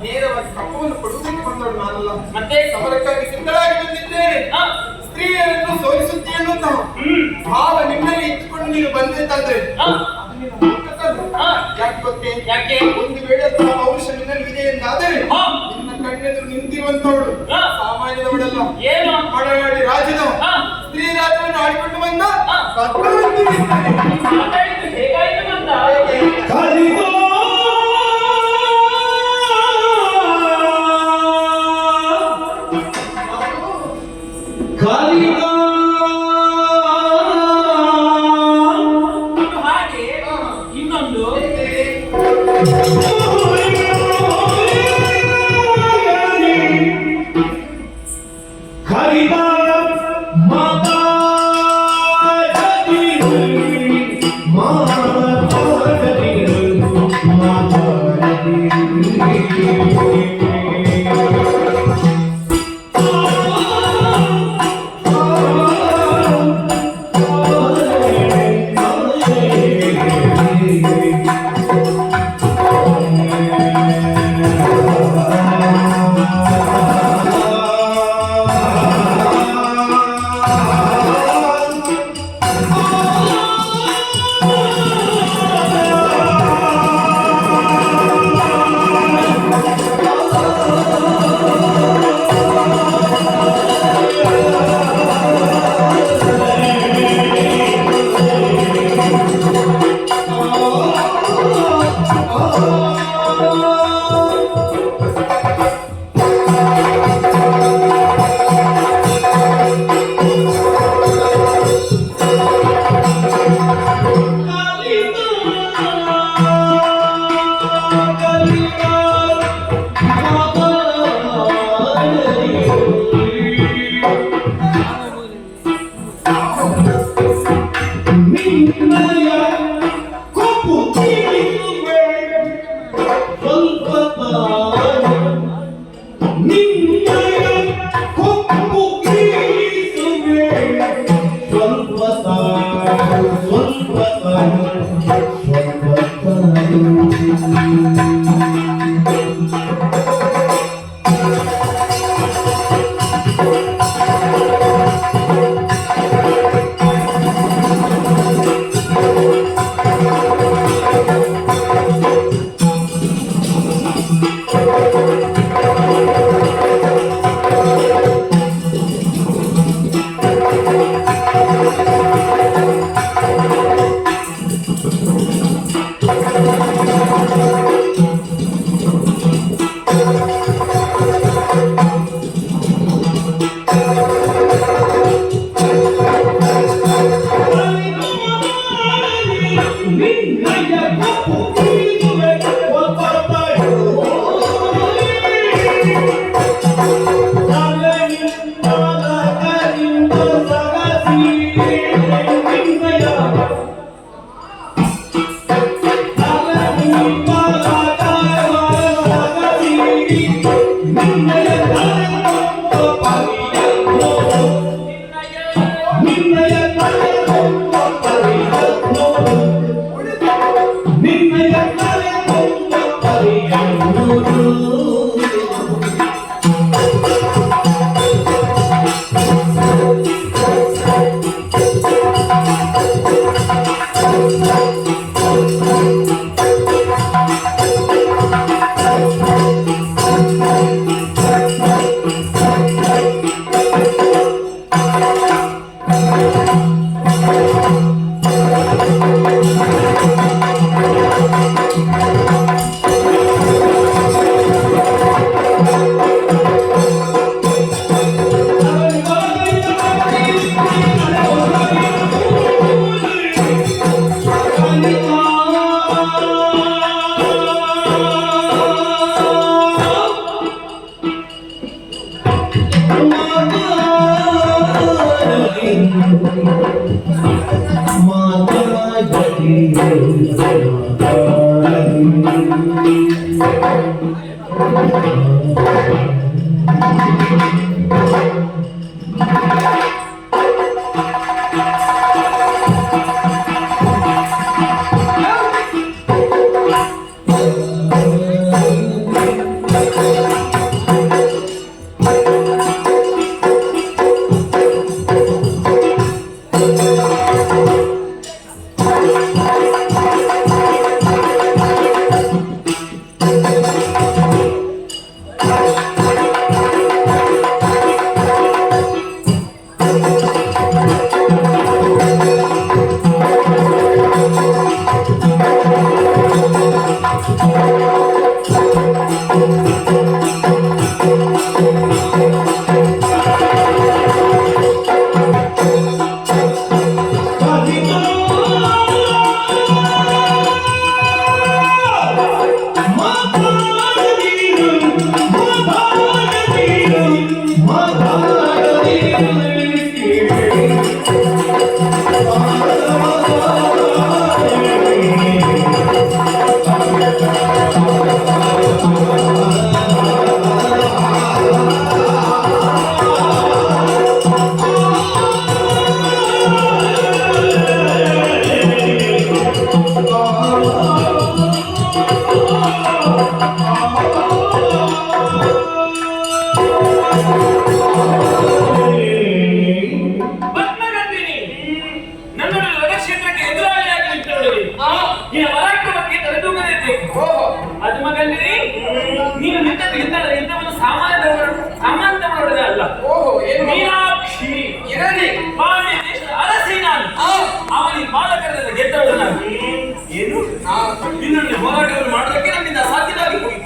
ನೇರವಾಗಿ ಕಪ್ಪವನ್ನು ಕೊಡುವುದಕ್ಕೆ ಬಂದವಳು ನಾನಲ್ಲ. ಮತ್ತೆ ಸಮರಕ್ಕಾಗಿ ಸಿದ್ಧರಾಗಿ ಬಂದಿದ್ದೇನೆ. ಸ್ತ್ರೀಯರನ್ನು ಸೋಲಿಸುತ್ತೆ ಅನ್ನುವಂತಹ ಭಾವ ನಿಮ್ಮಲ್ಲಿ ಇಟ್ಟುಕೊಂಡು ನೀನು ಬಂದಂತಾದ್ರೆ ಯಾಕೆ ಗೊತ್ತೇ? ಯಾಕೆ ಒಂದು ವೇಳೆ ಪೌರುಷ ನಿನ್ನಲ್ಲಿ ಇದೆ ಎಂದಾದರೆ ನಿನ್ನ ಕಣ್ಣೆದುರು ನಿಂತಿರುವಂತವಳು ಸಾಮಾನ್ಯದವಳಲ್ಲ. ಏನು ಮಾಡಾಡಿ ರಾಜ್ಯದವ ಸ್ತ್ರೀ ರಾಜ್ಯವನ್ನು ಆಡಿಕೊಂಡು ಬಂದ ಹೇಗಾಯ್ತು ಅಂತ ಹಾಗೆ ಇನ್ನೊಂದು ಮಾತಾ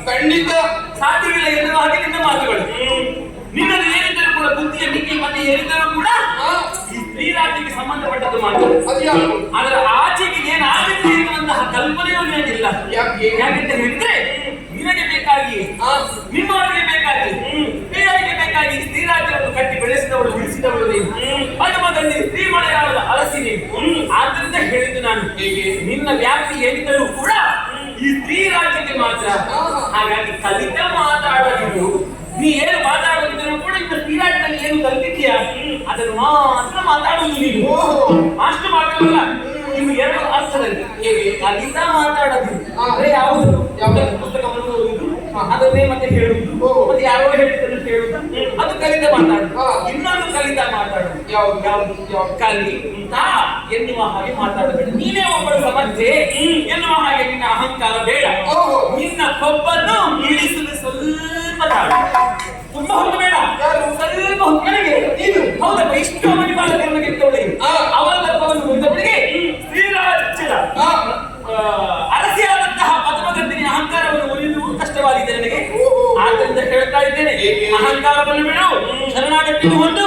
ಖಂಡಿತ ಸಾಧ್ಯವಿಲ್ಲ ಎನ್ನುವ ಹಾಗೆ ನಿನ್ನ ಮಾತುಗಳು. ನಿನ್ನದು ಏನಿದ್ದರೂ ಕೂಡ ಬುದ್ಧಿಯ ಮಿತಿ ಮತ್ತೆ ಏನಿದ್ದರೂ ಕೂಡ ಈ ಸ್ತ್ರೀ ರಾಜ್ಯಕ್ಕೆ ಸಂಬಂಧಪಟ್ಟದ್ದು ಮಾತುಗಳು. ಅದರ ಆಚೆಗೆ ಏನಾಗುತ್ತೆ ಎನ್ನುವಂತಹ ಕಲ್ಪನೆಯೂ ನಿನಗಿಲ್ಲ. ಯಾಕೆಂತ ಹೇಳಿದ್ರೆ ನಿನಗೆ ಬೇಕಾಗಿ ನಿಮ್ಮವರಿಗೆ ಬೇಕಾಗಿ ಬೇರೆಯವರಿಗೆ ಬೇಕಾಗಿ ಸ್ತ್ರೀ ರಾಜ್ಯವನ್ನು ಕಟ್ಟಿ ಬೆಳೆಸಿದವಳು ಉಳಿಸಿದವಳು ನೀನು. ಪದಮದಲ್ಲಿ ಸ್ತ್ರೀ ಮಳೆಯಾಳದ ಅರಸಿ ನೀನು. ಆದ್ದರಿಂದ ಹೇಳಿದ್ದು ನಾನು ನಿನ್ನ ವ್ಯಾಪ್ತಿ ಏನಿದ್ದರೂ ಕೂಡ ಈ ಸ್ತ್ರೀ ರಾಜ್ಯಕ್ಕೆ ಮಾತ್ರ. ಹಾಗಾಗಿ ಕಲಿತ ಮಾತಾಡದಿರು ನೀ ಏನು ಮಾತಾಡುತ್ತಿದ್ದರೂ ಕೂಡ ಇನ್ನು ಶ್ರೀರಾಜ್ಯದಲ್ಲಿ ಏನು ಕಲ್ತಿದ್ಯಾ ಅದನ್ನು ಮಾತ್ರ ಮಾತಾಡುವುದು ನೀನು. ಅಷ್ಟು ಮಾತ್ರವಲ್ಲ, ಇನ್ನು ಎರಡು ಅರ್ಥದಲ್ಲಿ ಕಲಿತ ಮಾತಾಡೋದು ಅಂದ್ರೆ ಯಾವುದು ಪುಸ್ತಕವನ್ನು ಓದುದು ಅದನ್ನೇ ಮತ್ತೆ ಹೇಳುವುದು, ಮತ್ತೆ ಯಾರೋ ಹೇಳಿದ್ದನ್ನು ಕೇಳುವುದು, ಅದು ಕಲಿತ ಮಾತಾಡುದು. ಇನ್ನೊಂದು ಕಲಿತ ಮಾತಾಡುದು ಯಾವುದು ಕಲಿತ ಎನ್ನುವ ಹಾಗೆ ಮಾತಾಡಬೇಡ. ನೀನೇ ಒಬ್ಬರು ಸಮರ್ಥೆ ಎನ್ನುವ ಹಾಗೆ ನಿನ್ನ ಅಹಂಕಾರ ಬೇಡ. ನಿನ್ನ ಕೊಬ್ಬನ್ನು ಇಳಿಸಲು ಸ್ವಲ್ಪ ತಾಳು. ತುಂಬಾ ಹೊತ್ತು ಬೇಡ, ಸ್ವಲ್ಪ ಹೊತ್ತು ನನಗೆ ಹೌದಪ್ಪ. ಇಷ್ಟು ಮಣಿಪಾಲಕರನ್ನು ಗೆದ್ದವಳಿಗೆ ಅವರ ತತ್ವವನ್ನು ಮುರಿದವಳಿಗೆ ಶ್ರೀರಾಜ್ಯದ ಅರಸಿಯಾದಂತಹ ಪದ್ಮಗಂಧಿನಿ ಅಹಂಕಾರವನ್ನು ಮುರಿಯುವುದು ಕಷ್ಟವಾಗಿದೆ ನನಗೆ. ಆದ್ದರಿಂದ ಹೇಳ್ತಾ ಇದ್ದೇನೆ, ಅಹಂಕಾರವನ್ನು ಬಿಡು, ಶರಣಾಗತಿಯನ್ನು ಹೊಂದು